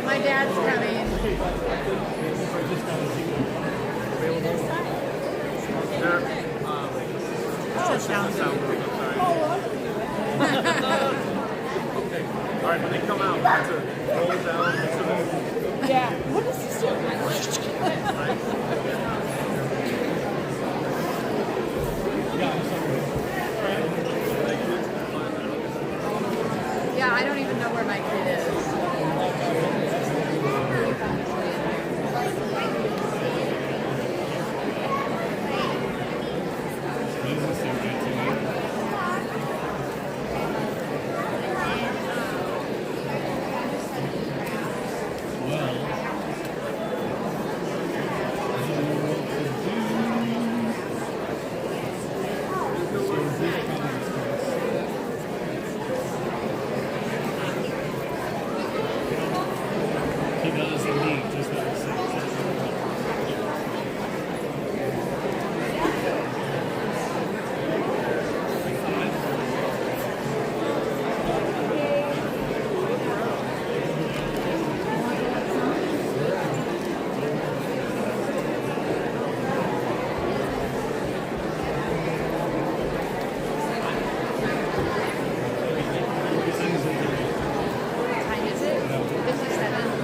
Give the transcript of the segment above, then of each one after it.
My dad's coming. Sit down. Okay. All right, when they come out, that's a roll down. Yeah. What is this doing? Yeah, I don't even know where my kid is. He does indeed, just what I said. What time is it? 57.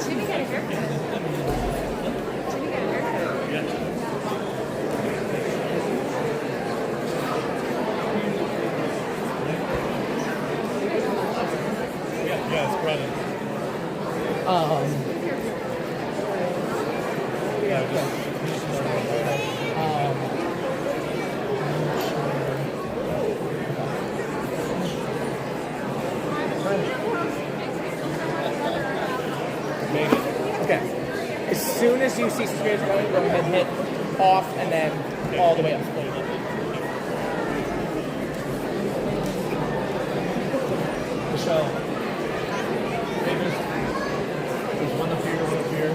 Jimmy got a haircut. Jimmy got a haircut. Yeah, it's brother. Made it. Okay. As soon as you see spirits going, go ahead and hit off and then all the way up. Michelle. Hey, there's one up here, one up here.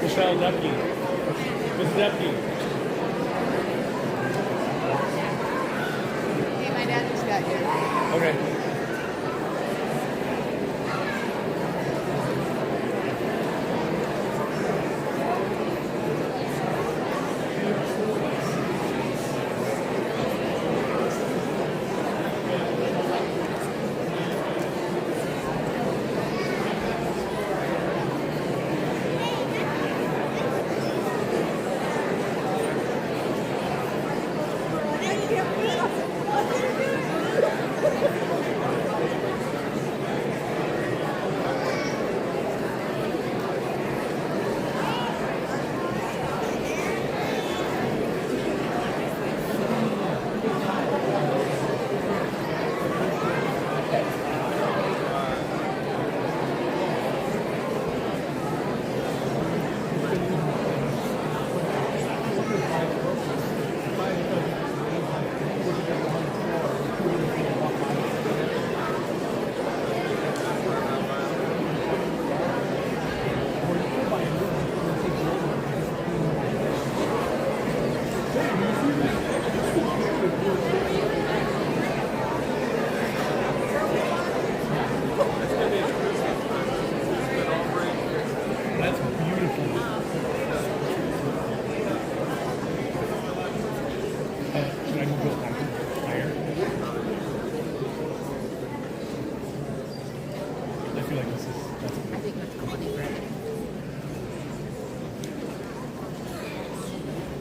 Michelle Depke. Miss Depke. Hey, my dad just got here. Okay. Thank you. then we'll go back higher. I feel like that's good. I think that's funny, right?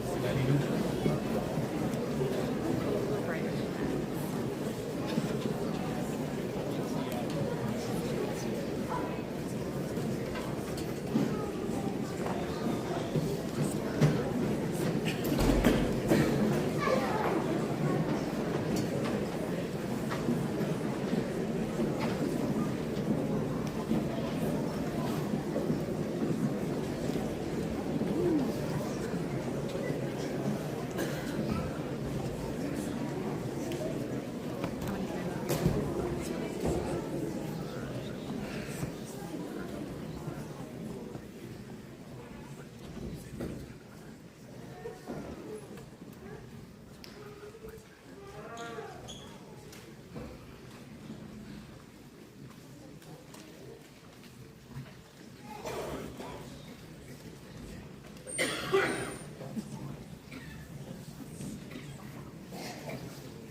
Is that even? Right.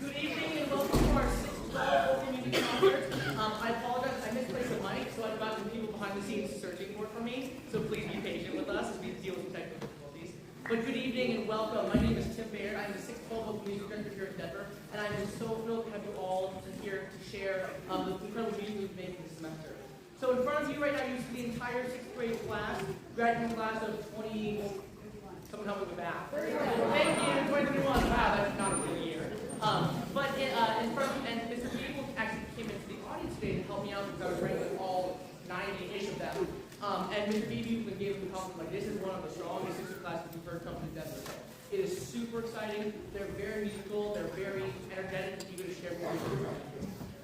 Good evening and welcome to our sixth global community concert. I apologize, I misplaced the mic, so I've got some people behind the scenes searching for it for me. So please be patient with us as we deal with technical difficulties. But good evening and welcome. My name is Tim Baird. I'm the sixth global music director here in Denver, and I'm so thrilled to have you all here to share the incredible music we've made this semester. So in front of you right now, you see the entire sixth grade class, graduating class of 20. Someone help me with that. Thank you, 2021. Wow, that's not a good year. But in front of, and Mr. Gable actually came into the audience today to help me out because I was writing with all 90-ish of them. And Mr. Gable gave him the compliment, like, this is one of the strongest history classes we've heard come to Denver. So it is super exciting. They're very musical. They're very energetic and eager to share with you.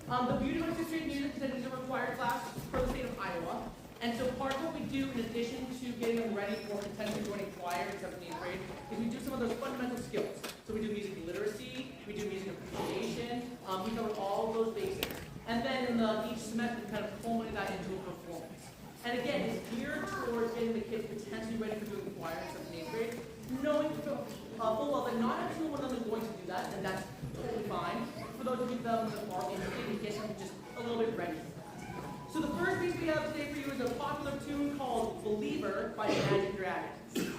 The Beauty of History and Music is a required class for the state of Iowa. And so part of what we do, in addition to getting them ready for potentially joining choir in 7th and 8th grade, is we do some of those fundamental skills. So we do music literacy, we do music appreciation, we cover all of those basics. And then in each semester, we kind of culminate that into a performance. And again, it's geared towards getting the kids potentially ready for doing choir in 7th and 8th grade, knowing full well that not every one of them is going to do that, and that's totally fine. For those of you that are interested, we get them just a little bit ready. So the first piece we have today for you is a popular tune called Believer by Imagine Dragons.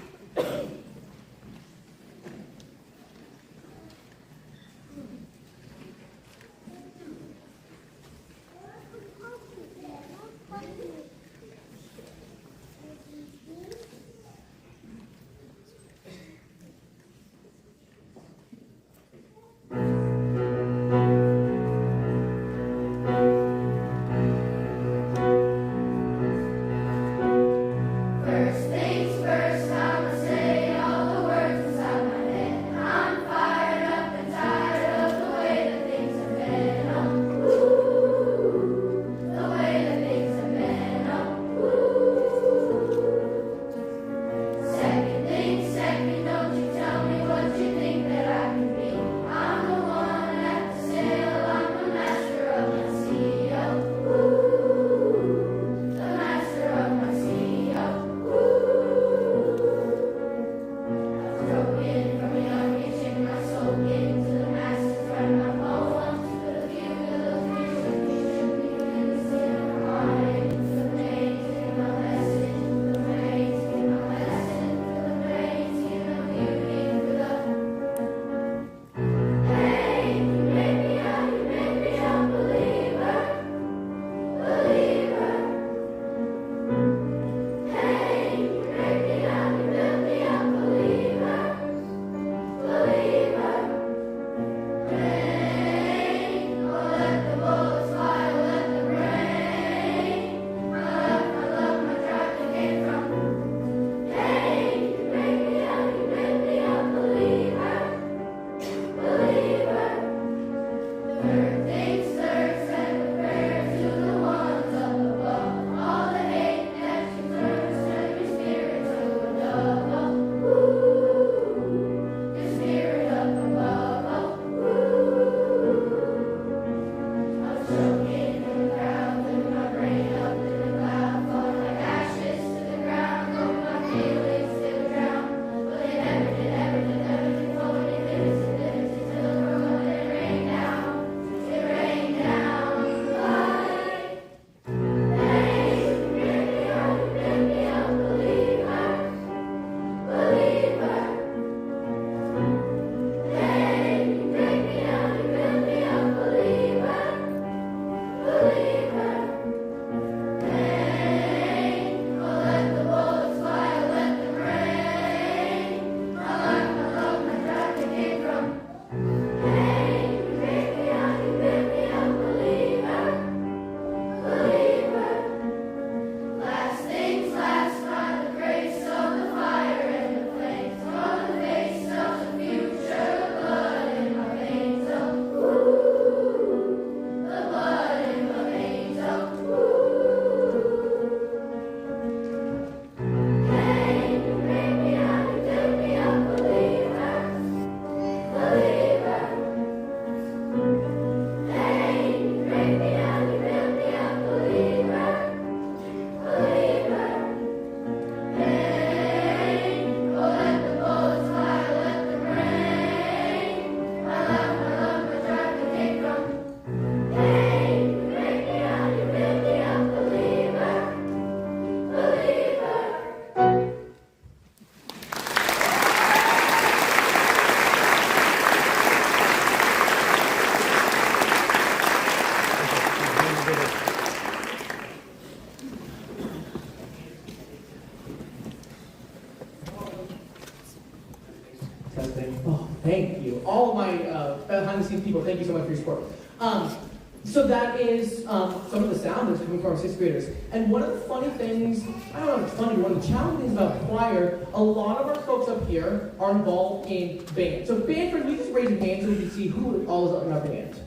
First things first. behind the scenes people, thank you so much for your support. So that is some of the sound that's coming from our sixth graders. And one of the funny things, I don't know if it's funny, one of the challenging things about choir, a lot of our folks up here are involved in band. So band, can we just raise your hand so we can see who all is in our band?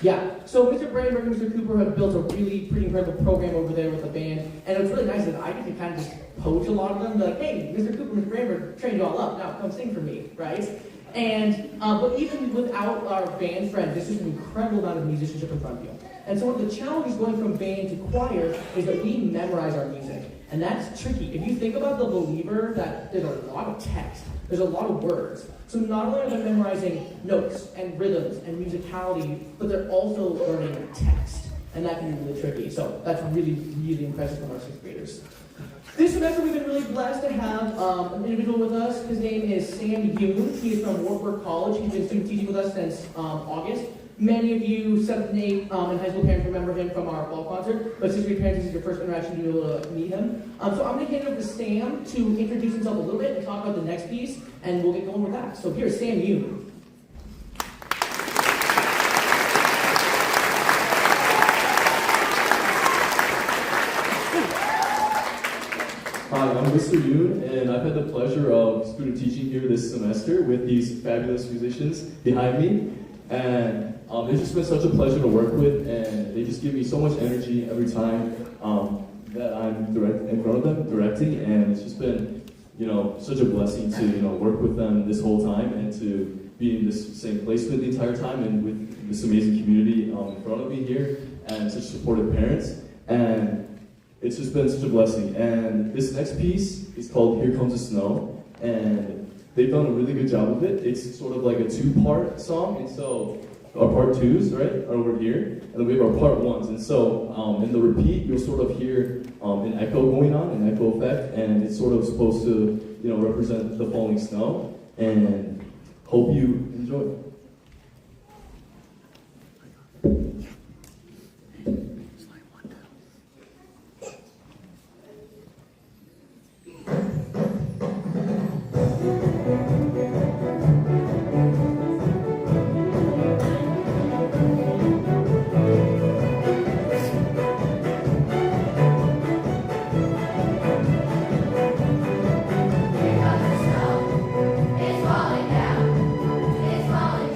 Yeah, so Mr. Brandenburg and Mr. Cooper have built a really pretty incredible program over there with the band, and it's really nice that I get to kind of just poach a lot of them, like, hey, Mr. Cooper and Mr. Brandenburg trained you all up, now come sing for me, right? And, but even without our band friends, there's just an incredible amount of musicianship in front of you. And so one of the challenges going from band to choir is that we memorize our music, and that's tricky. If you think about The Believer, that there's a lot of text, there's a lot of words. So not only are they memorizing notes and rhythms and musicality, but they're also learning text. And that can be really tricky. So that's really, really impressive from our sixth graders. This semester we've been really blessed to have an individual with us. His name is Sam Yoon. He is from Wartburg College. He's been student teaching with us since August. Many of you 7th and 8th and high school parents remember him from our fall concert, but 6th grade parents, this is your first interaction to be able to meet him. So I'm going to hand it over to Sam to introduce himself a little bit and talk about the next piece, and we'll get going with that. So here's Sam Yoon. Hi, I'm Mr. Yoon, and I've had the pleasure of student teaching here this semester with these fabulous musicians behind me. And it's just been such a pleasure to work with, and they just give me so much energy every time that I'm in front of them directing, and it's just been, such a blessing to, work with them this whole time and to be in this same placement the entire time and with this amazing community in front of me here and such supportive parents. And it's just been such a blessing. And this next piece is called Here Comes the Snow, and they've done a really good job of it. It's sort of like a two-part song, and so our part twos, right, are over here, and then we have our part ones. And so in the repeat, you'll sort of hear an echo going on, an echo effect, and it's sort of supposed to, represent the falling snow. And hope you enjoy. It's falling down, it's falling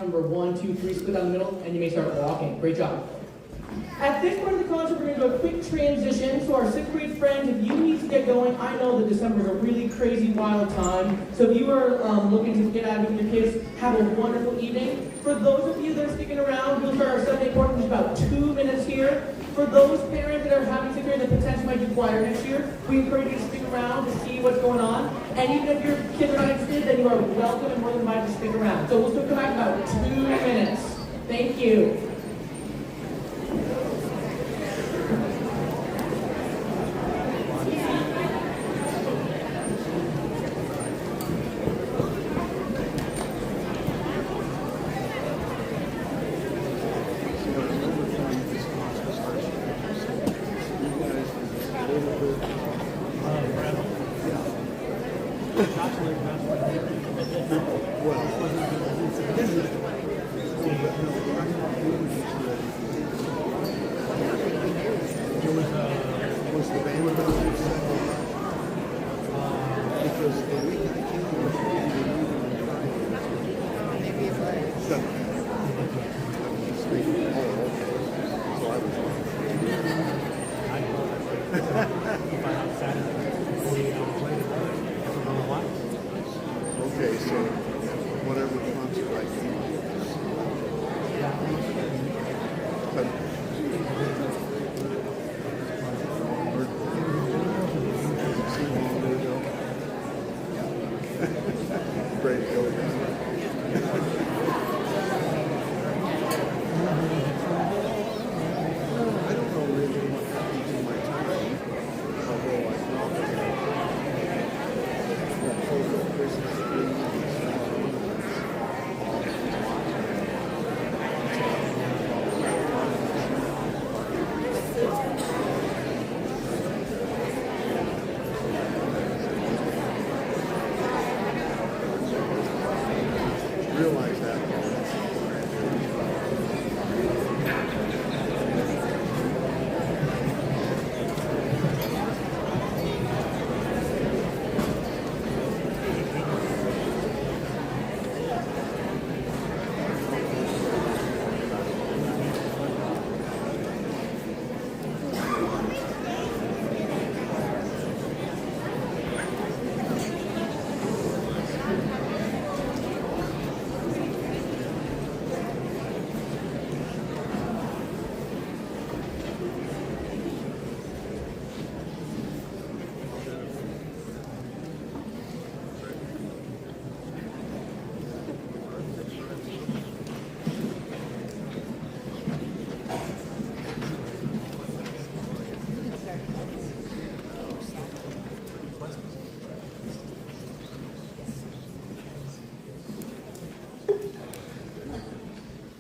Remember, 1, 2, 3, split down the middle, and you may start walking. Great job. At this part of the concert, we're going to do a quick transition. So our 6th grade friends, if you need to get going, I know that December is a really crazy, wild time. So if you are looking to get out with your kids, have a wonderful evening. For those of you that are sticking around, we'll start our Sunday portion in about 2 minutes here. For those parents that are having 6th grade that potentially might do choir next year, we encourage you to stick around to see what's going on. And even if your kids are not interested, then you are welcome and more than invited to stick around. So we'll still come back in about 2 minutes. Thank you. Okay, so whatever concert I came Great, go I don't know really what happened to my time, although I thought that whole Christmas realize that.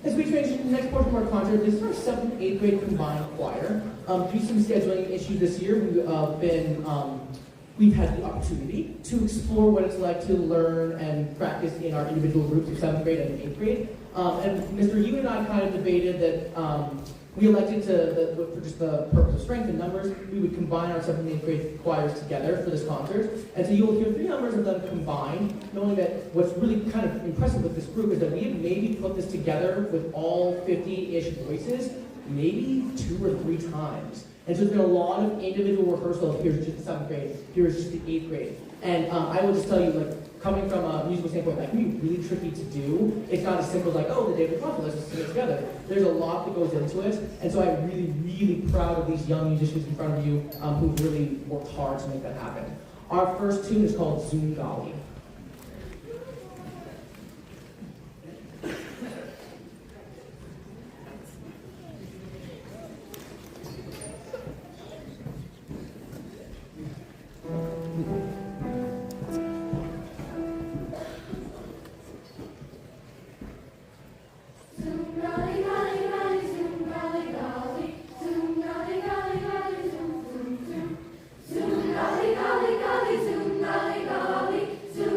As we transition to the next portion of our concert, this is our 7th and 8th grade combined choir. Due to some scheduling issues this year, we've had the opportunity to explore what it's like to learn and practice in our individual groups of 7th grade and 8th grade. And Mr. Yu and I kind of debated that we elected to, for just the purpose of strength and numbers, we would combine our 7th and 8th grade choirs together for this concert. And so you will hear 3 numbers of them combined, knowing that what's really kind of impressive with this group is that we have maybe put this together with all 50-ish voices, maybe 2 or 3 times. And so there's been a lot of individual rehearsal. Here's just the 7th grade, here's just the 8th grade. And I will just tell you, like, coming from a musical standpoint, that can be really tricky to do. It's not as simple as like, oh, the day of the concert, let's just sing it together. There's a lot that goes into it. And so I'm really, really proud of these young musicians in front of you who've really worked hard to make that happen. Our first tune is called Zungali. Zoom,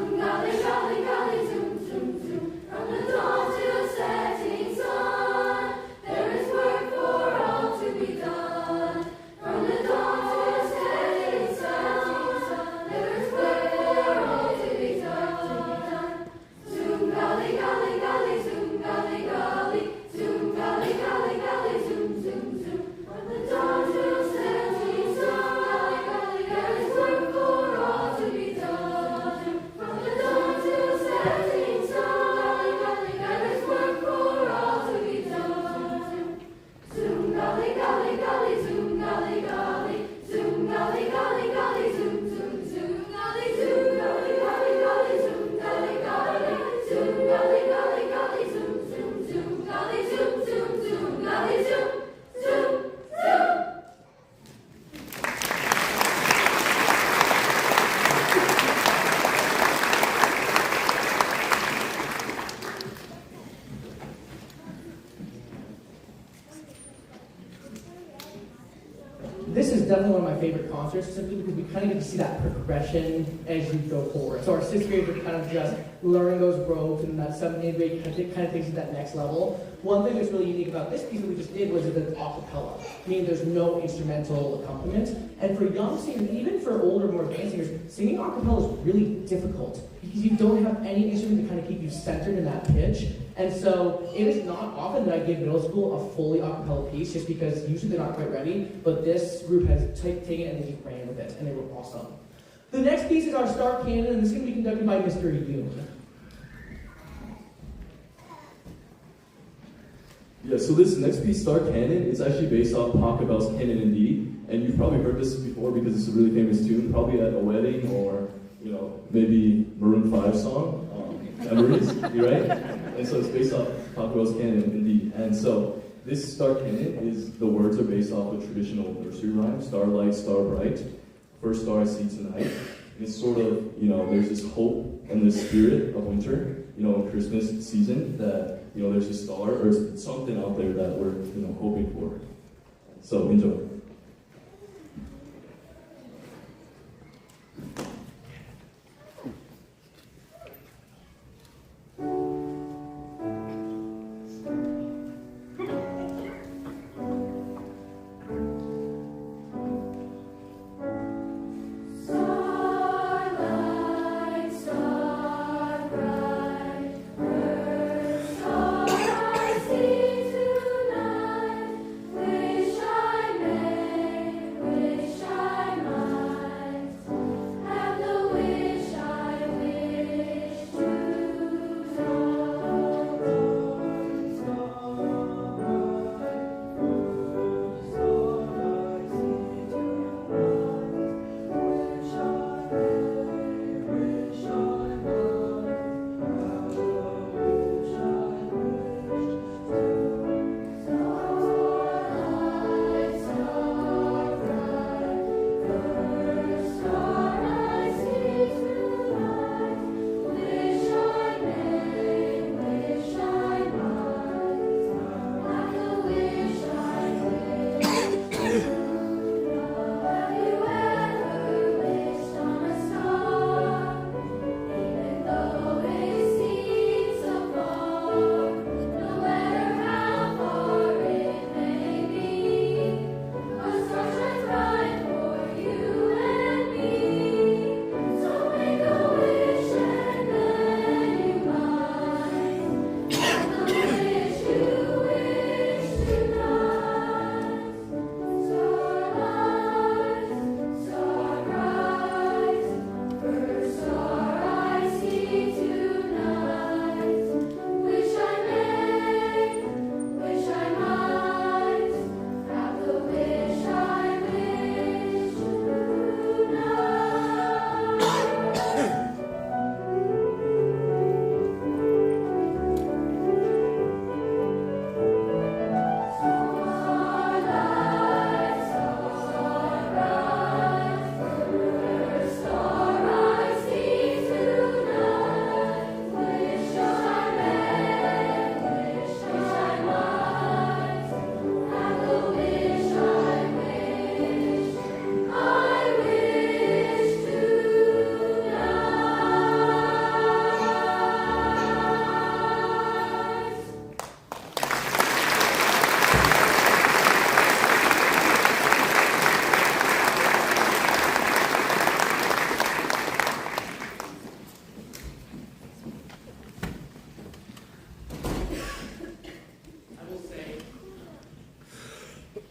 this is definitely one of my favorite concerts, simply because we kind of get to see that progression as you go forward. So our 6th graders are kind of just learning those ropes, and that 7th and 8th grade kind of takes it to that next level. One thing that's really unique about this piece that we just did was that it's a cappella, meaning there's no instrumental accompaniment. And for young singers, even for older, more advanced singers, singing a cappella is really difficult because you don't have any instrument to kind of keep you centered in that pitch. And so it is not often that I give middle school a fully a cappella piece, just because usually they're not quite ready, but this group has taken it and they just ran with it, and they were awesome. The next piece is our Star Canon, and this is going to be conducted by Mr. Yoon. Yeah, so this next piece, Star Canon, is actually based off Pachelbel's Canon in D, and you've probably heard this before because it's a really famous tune, probably at a wedding or, you know, maybe Maroon 5 song, Memories, right? And so it's based off Pachelbel's Canon in D. And so this Star Canon is, the words are based off a traditional nursery rhyme, starlight, star bright, first star I see tonight. And it's sort of, you know, there's this hope and this spirit of winter, you know, in Christmas season that, you know, there's a star or something out there that we're, you know, hoping for. So enjoy.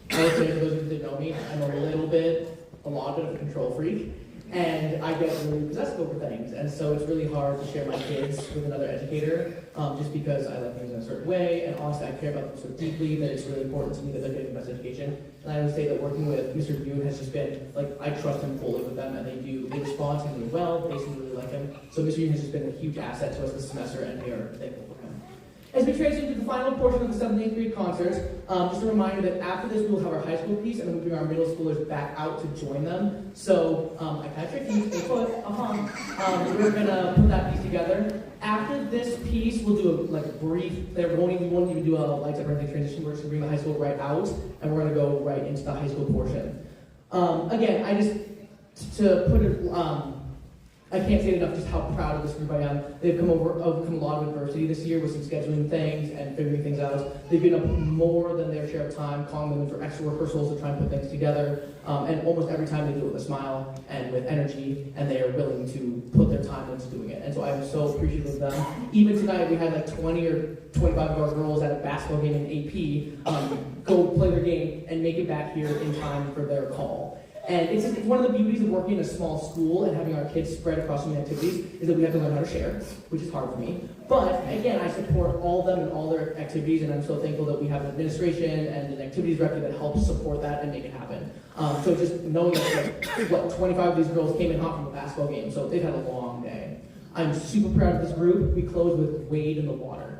I would say, for those of you that know me, I'm a lot of a control freak, and I get really possessive over things, and so it's really hard to share my kids with another educator, just because I like things in a certain way, and honestly, I care about them so deeply that it's really important to me that they're getting the best education. And I would say that working with Mr. Yoon has just been, like, I trust him fully with them, and they respond to me really well, they seem to really like him. So Mr. Yoon has just been a huge asset to us this semester, and we are thankful for him. As we transition to the final portion of the 7th and 8th grade concerts, just a reminder that after this we will have our high school piece, and then we bring our middle schoolers back out to join them. So I kind of tricked you, stay put, we're gonna put that piece together. After this piece, we'll do a brief, we won't even do a lights up or anything transition, we're just gonna bring the high school right out, and we're gonna go right into the high school portion. Again, I just, to put it, I can't say enough just how proud of this group I am. They've overcome a lot of adversity this year with some scheduling things and figuring things out. They've been up more than their share of time, calling them in for extra rehearsals to try and put things together. And almost every time they do it with a smile and with energy, and they are willing to put their time into doing it. And so I'm so appreciative of them. Even tonight, we had like 20 or 25 of our girls at a basketball game in AP go play their game and make it back here in time for their call. And it's one of the beauties of working in a small school and having our kids spread across so many activities is that we have to learn how to share, which is hard for me. But again, I support all of them and all their activities, and I'm so thankful that we have an administration and an activities director that helps support that and make it happen. So just knowing that, 25 of these girls came in hot from a basketball game, so they've had a long day. I'm super proud of this group. We close with Wade in the Water.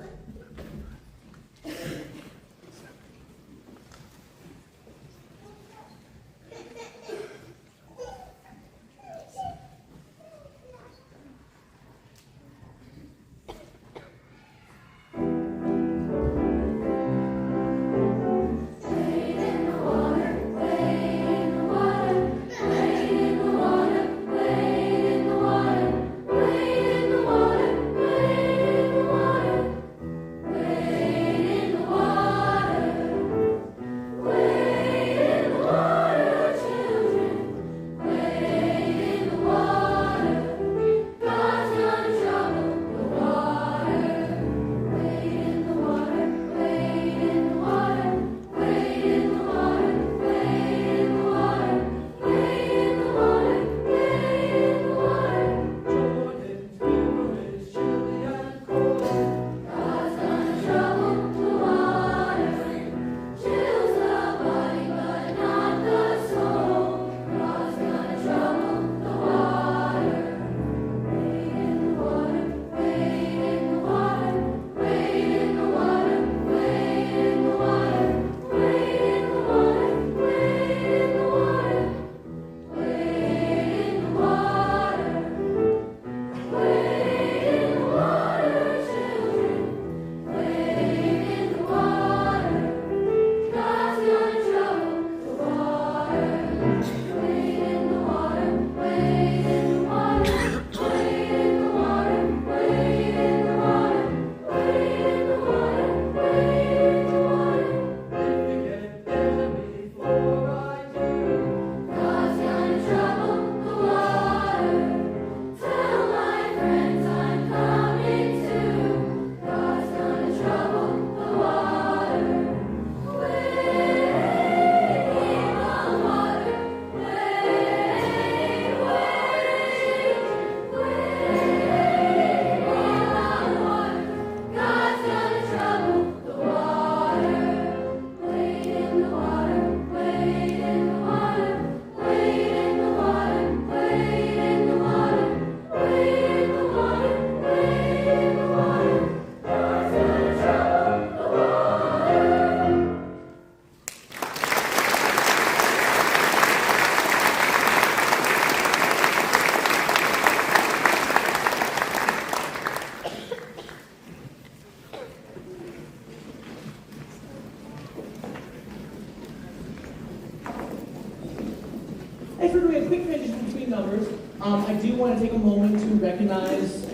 As we're doing a quick transition between numbers, I do want to take a moment to recognize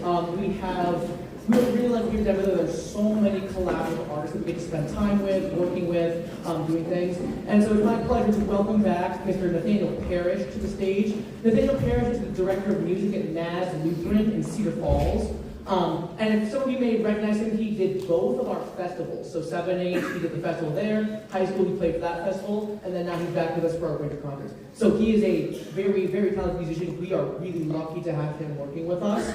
we would really like to hear that there's so many collaborative artists that we get to spend time with, working with, doing things. And so it's my pleasure to welcome back Mr. Nathaniel Parrish to the stage. Nathaniel Parrish is the director of music at NAS Lutheran in Cedar Falls. And some of you may recognize him, he did both of our festivals. So 7-8, he did the festival there, high school he played for that festival, and then now he's back with us for our winter concerts. So he is a very, very talented musician. We are really lucky to have him working with us.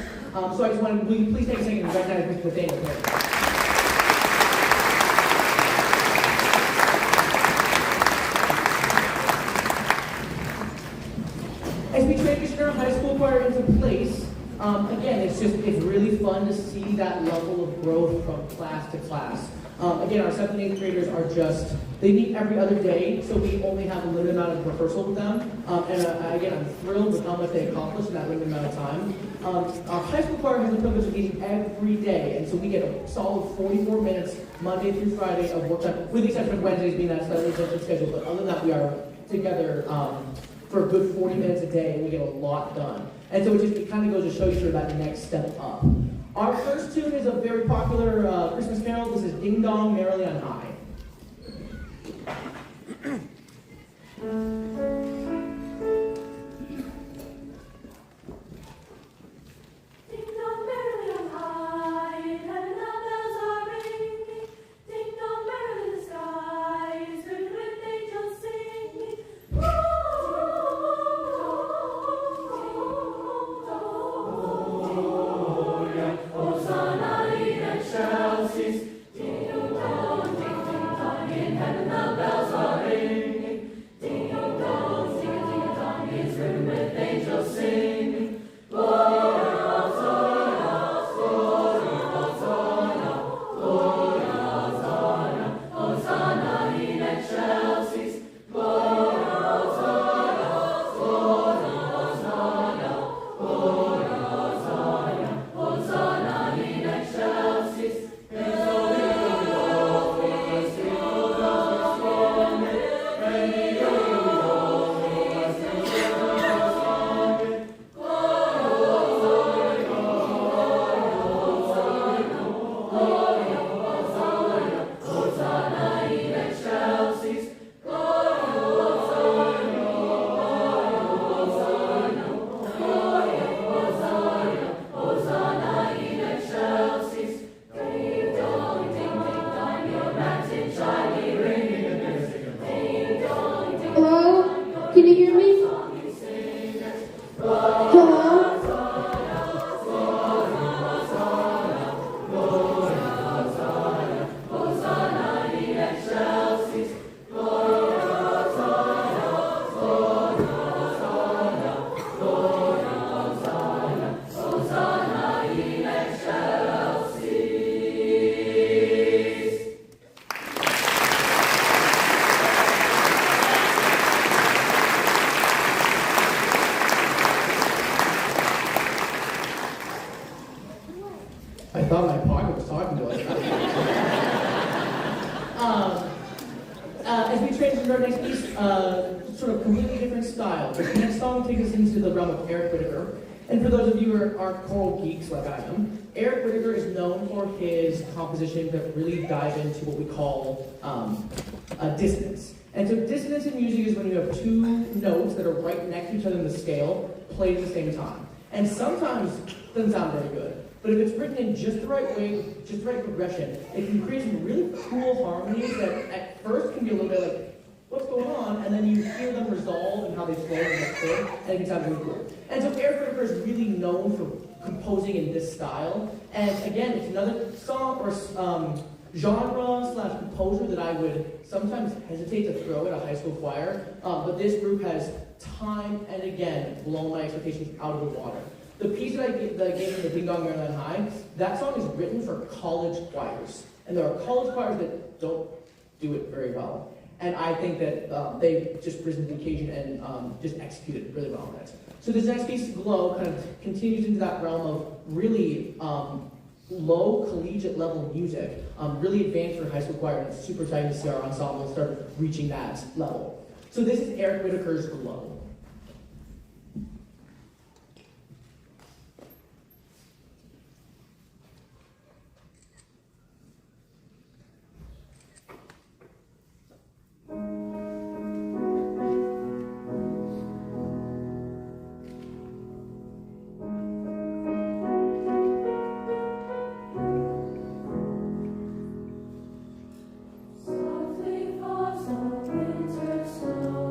So I just wanted, will you please take a second and recognize Mr. Nathaniel Parrish. As we transition our high school choir into place, again, it's really fun to see that level of growth from class to class. Again, our 7th and 8th graders are they meet every other day, so we only have a limited amount of rehearsal with them. Again, I'm thrilled with how much they accomplished in that limited amount of time. Our high school choir has the privilege of meeting every day, and so we get a solid 44 minutes, Monday through Friday, of work time, with the exception of Wednesdays being that slightly different schedule, but other than that, we are together for a good 40 minutes a day, and we get a lot done. And so it kind of goes to show you sort of that next step up. Our first tune is a very popular Christmas carol. This is Ding Dong Merrily on High. Hello? Can you hear me? Hello? I thought my partner was talking to us. As we transition to our next piece, sort of completely different style. The next song takes us into the realm of Eric Whitacre. And for those of you who aren't choral geeks like I am, Eric Whitacre is known for his compositions that really dive into what we call dissonance. And so dissonance in music is when you have two notes that are right next to each other in the scale, played at the same time. And sometimes it doesn't sound very good. But if it's written in just the right way, just the right progression, it can create some really cool harmonies that at first can be a little bit like, what's going on? And then you hear them resolve and how they flow in the next chord, and it can sound really cool. And so Eric Whitacre is really known for composing in this style. And again, it's another song or genre / composer that I would sometimes hesitate to throw at a high school choir. But this group has time and again blown my expectations out of the water. The piece that I gave from the Ding Dong Merrily on High, that song is written for college choirs. And there are college choirs that don't do it very well. And I think that they've just risen to the occasion and just executed really well on it. So this next piece, Glow, kind of continues into that realm of really low collegiate level music, really advanced for high school choir, and it's super exciting to see our ensemble start reaching that level. So this is Eric Whitacre's Glow. Softly falls the winter snow.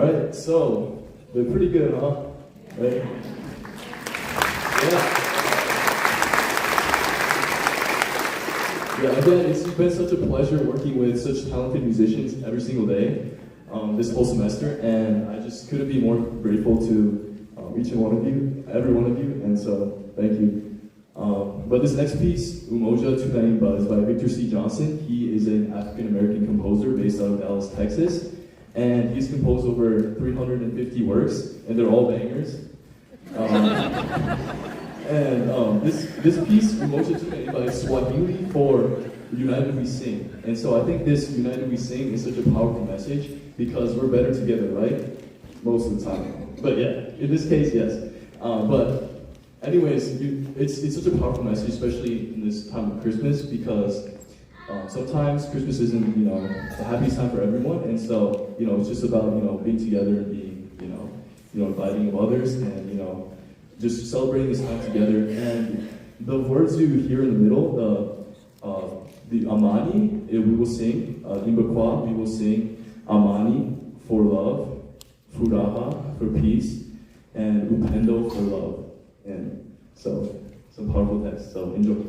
right, so they're pretty good, huh? Right? Yeah. Yeah, again, it's been such a pleasure working with such talented musicians every single day this whole semester, and I just couldn't be more grateful to each and one of you, every one of you, and so thank you. But this next piece, Umoja Tunaimba, is by Victor C. Johnson. He is an African-American composer based out of Dallas, Texas, and he's composed over 350 works, and they're all bangers. This piece, Umoja Tunaimba, is Swahili for United We Sing. And so I think this United We Sing is such a powerful message because we're better together, right? Most of the time. But yeah, in this case, yes. But anyways, it's such a powerful message, especially in this time of Christmas, because sometimes Christmas isn't, the happiest time for everyone. And so, it's just about, being together and being, inviting of others and, just celebrating this time together. And the words you hear in the middle, the Amani, we will sing, Imbakwa, we will sing Amani for love, Furaha for peace, and Upendo for love. And so, some powerful text, so enjoy.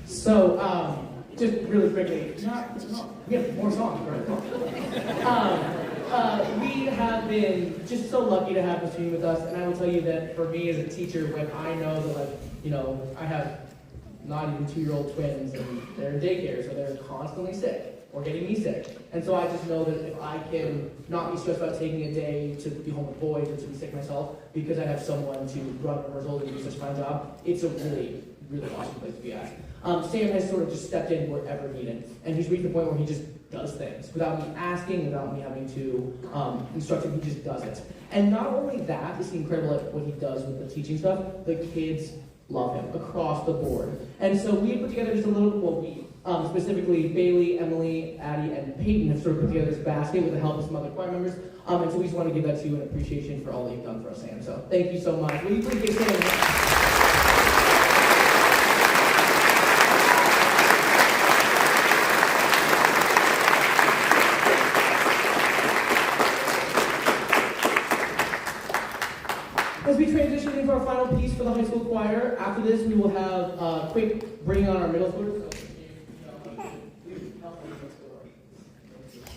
So, just really quickly, we have more songs, right? We have been just so lucky to have this team with us, and I will tell you that for me as a teacher, when I know that, I have not even 2-year-old twins, and they're in daycare, so they're constantly sick, or getting me sick. And so I just know that if I can not be stressed about taking a day to be home with boys or to be sick myself, because I have someone to run rehearsals and do such a fine job, it's a really, really awesome place to be at. Sam has sort of just stepped in wherever needed, and he's reached the point where he just does things without me asking, without me having to instruct him. He just does it. And not only that is he incredible at what he does with the teaching stuff, the kids love him across the board. And so we put together just a little, specifically Bailey, Emily, Addie, and Peyton have sort of put together this basket with the help of some other choir members. And so we just want to give that to you in appreciation for all that you've done for us, Sam. So thank you so much. Will you please give Sam a hand? As we transition into our final piece for the high school choir, after this we will have a quick bring on our middle schoolers.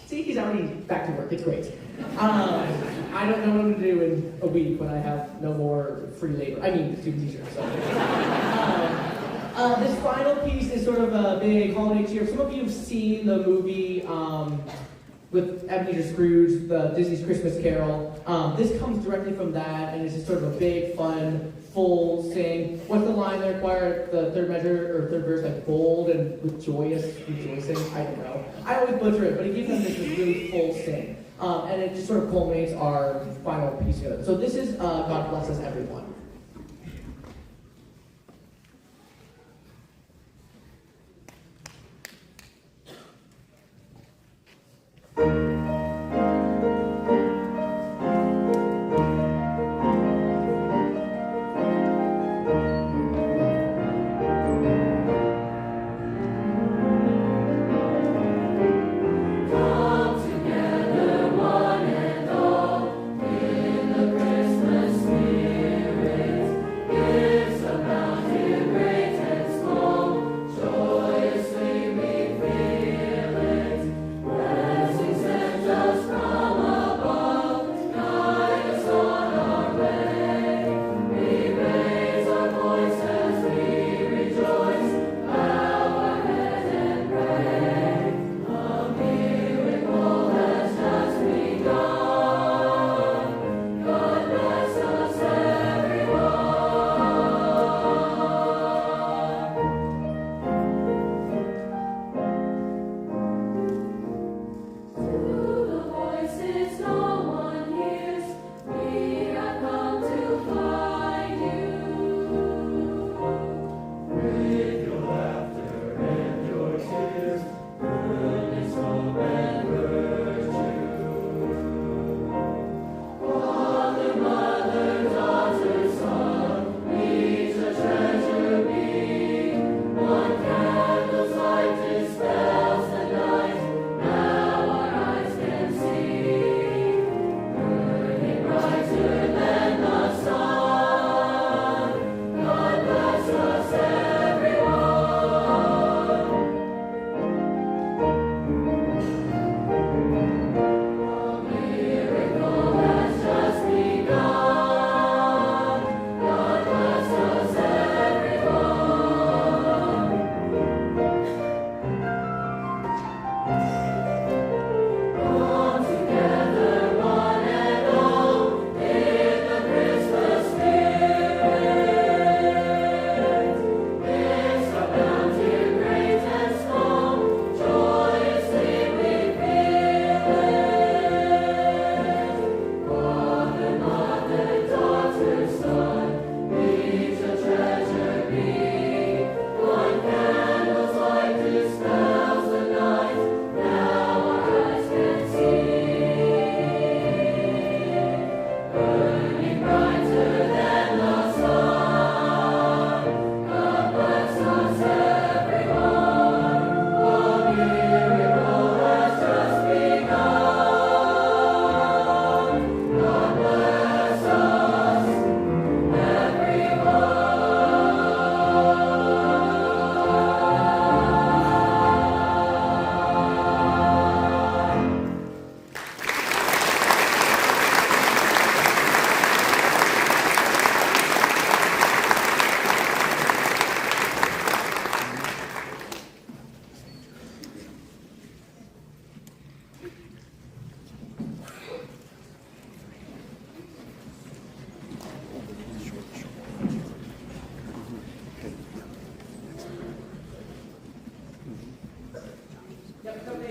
See, he's already back to work. It's great. I don't know what I'm going to do in a week when I have no more free labor. I mean, student teachers. So. This final piece is sort of a big holiday cheer. Some of you have seen the movie with Ebenezer Scrooge, the Disney's Christmas Carol. This comes directly from that, and it's just sort of a big, fun, full sing. What's the line there, choir? The third measure or third verse, like bold and with joyous rejoicing. I don't know. I always butcher it, but it gives them this really full sing, and it just sort of culminates our final piece here. So this is God Bless Us, Everyone.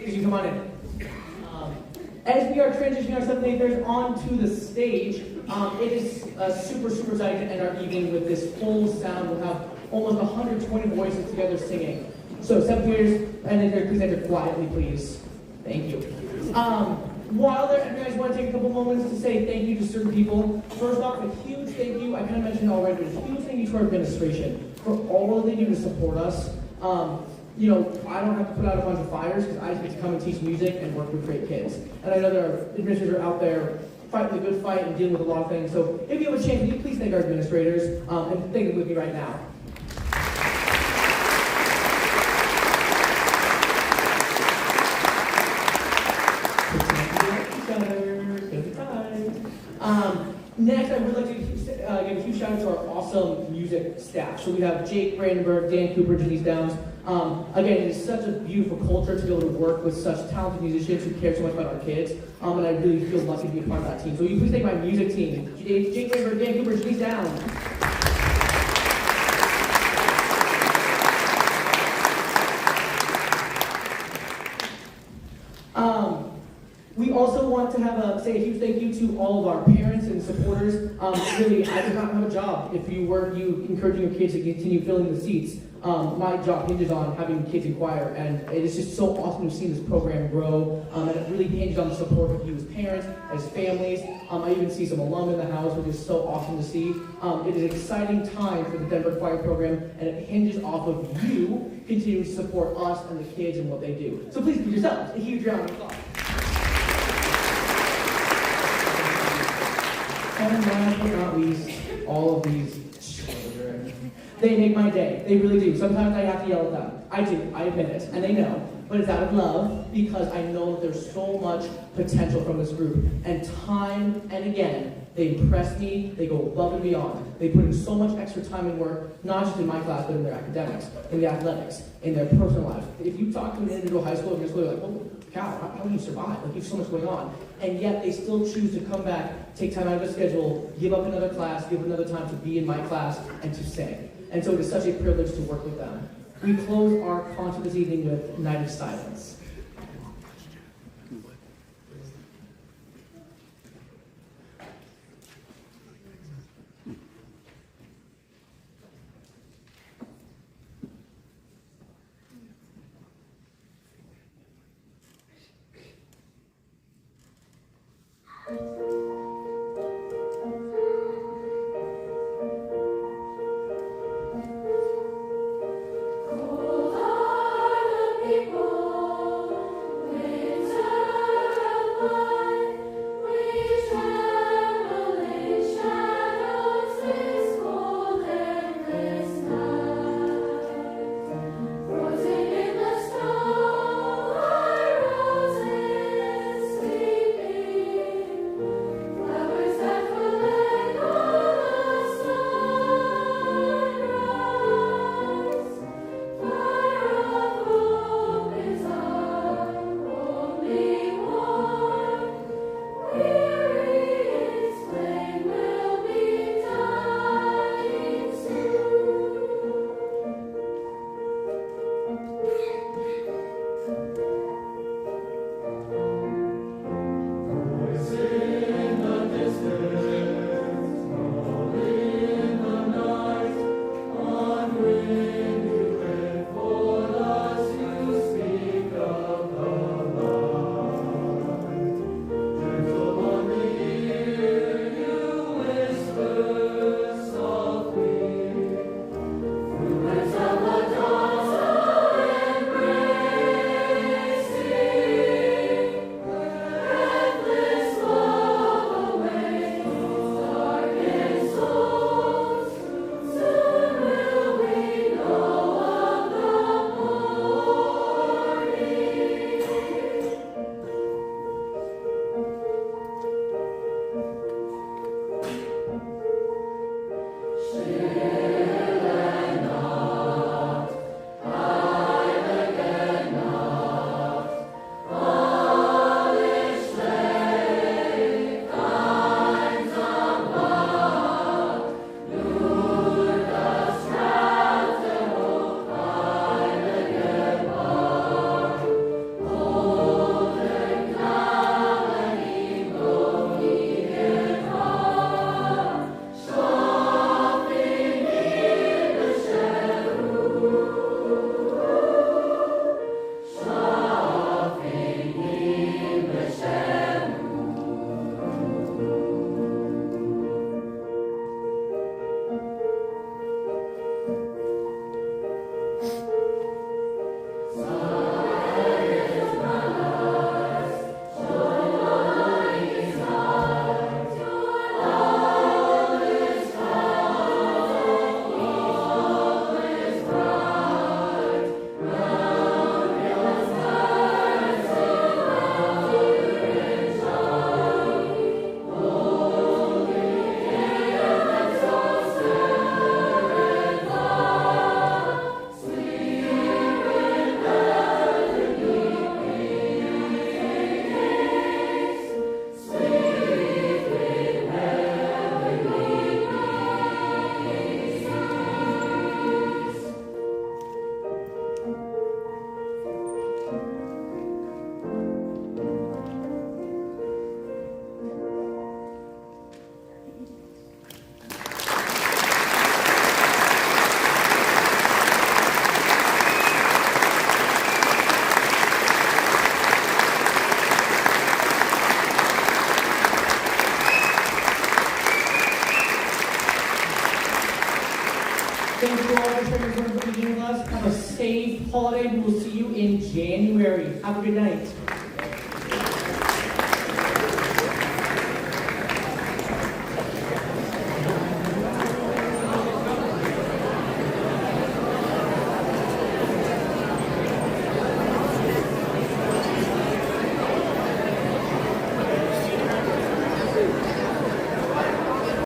You can come on in. As we are transitioning our 7th and 8th graders onto the stage, It is super, super exciting to end our evening with this full sound. We'll have almost 120 voices together singing. So 7th graders, and then please enter quietly, please. Thank you. While there, you guys want to take a couple moments to say thank you to certain people. First off, a huge thank you, I kind of mentioned already, but a huge thank you to our administration for all that they do to support us. You know, I don't have to put out a bunch of fires because I just get to come and teach music and work with great kids. And I know there are administrators out there fighting the good fight and dealing with a lot of things. So if you have a chance, will you please thank our administrators and thank them with me right now. Next, I would like to give a huge shout out to our awesome music staff. So we have Jake Brandenburg, Dan Cooper, Denise Downs. Again, it is such a beautiful culture to be able to work with such talented musicians who care so much about our kids. And I really feel lucky to be a part of that team. So will you please thank my music team, Jake Brandenburg, Dan Cooper, Denise Downs. We also want to say a huge thank you to all of our parents and supporters. Really, I do not have a job if you weren't encouraging your kids to continue filling the seats. My job hinges on having kids in choir, and it is just so awesome to see this program grow. And it really hinges on the support of you as parents, as families. I even see some alum in the house, which is so awesome to see. It is an exciting time for the Denver Choir program, and it hinges off of you continuing to support us and the kids and what they do. So please give yourselves a huge round of applause. And last but not least, all of these children. They make my day. They really do. Sometimes I have to yell at them. I do. I admit it. And they know. But it's out of love because I know that there's so much potential from this group. And time and again, they impress me. They go above and beyond. They put in so much extra time and work, not just in my class, but in their academics, in the athletics, in their personal lives. If you talk to an individual high school or middle school, you're like, holy cow, how do you survive? Like, you have so much going on. And yet they still choose to come back, take time out of their schedule, give up another class, give another time to be in my class and to sing. And so it is such a privilege to work with them. We close our concert this evening with Night of Silence. People Thank you all for sharing your information with us. Have a safe holiday. We will see you in January. Have a good night.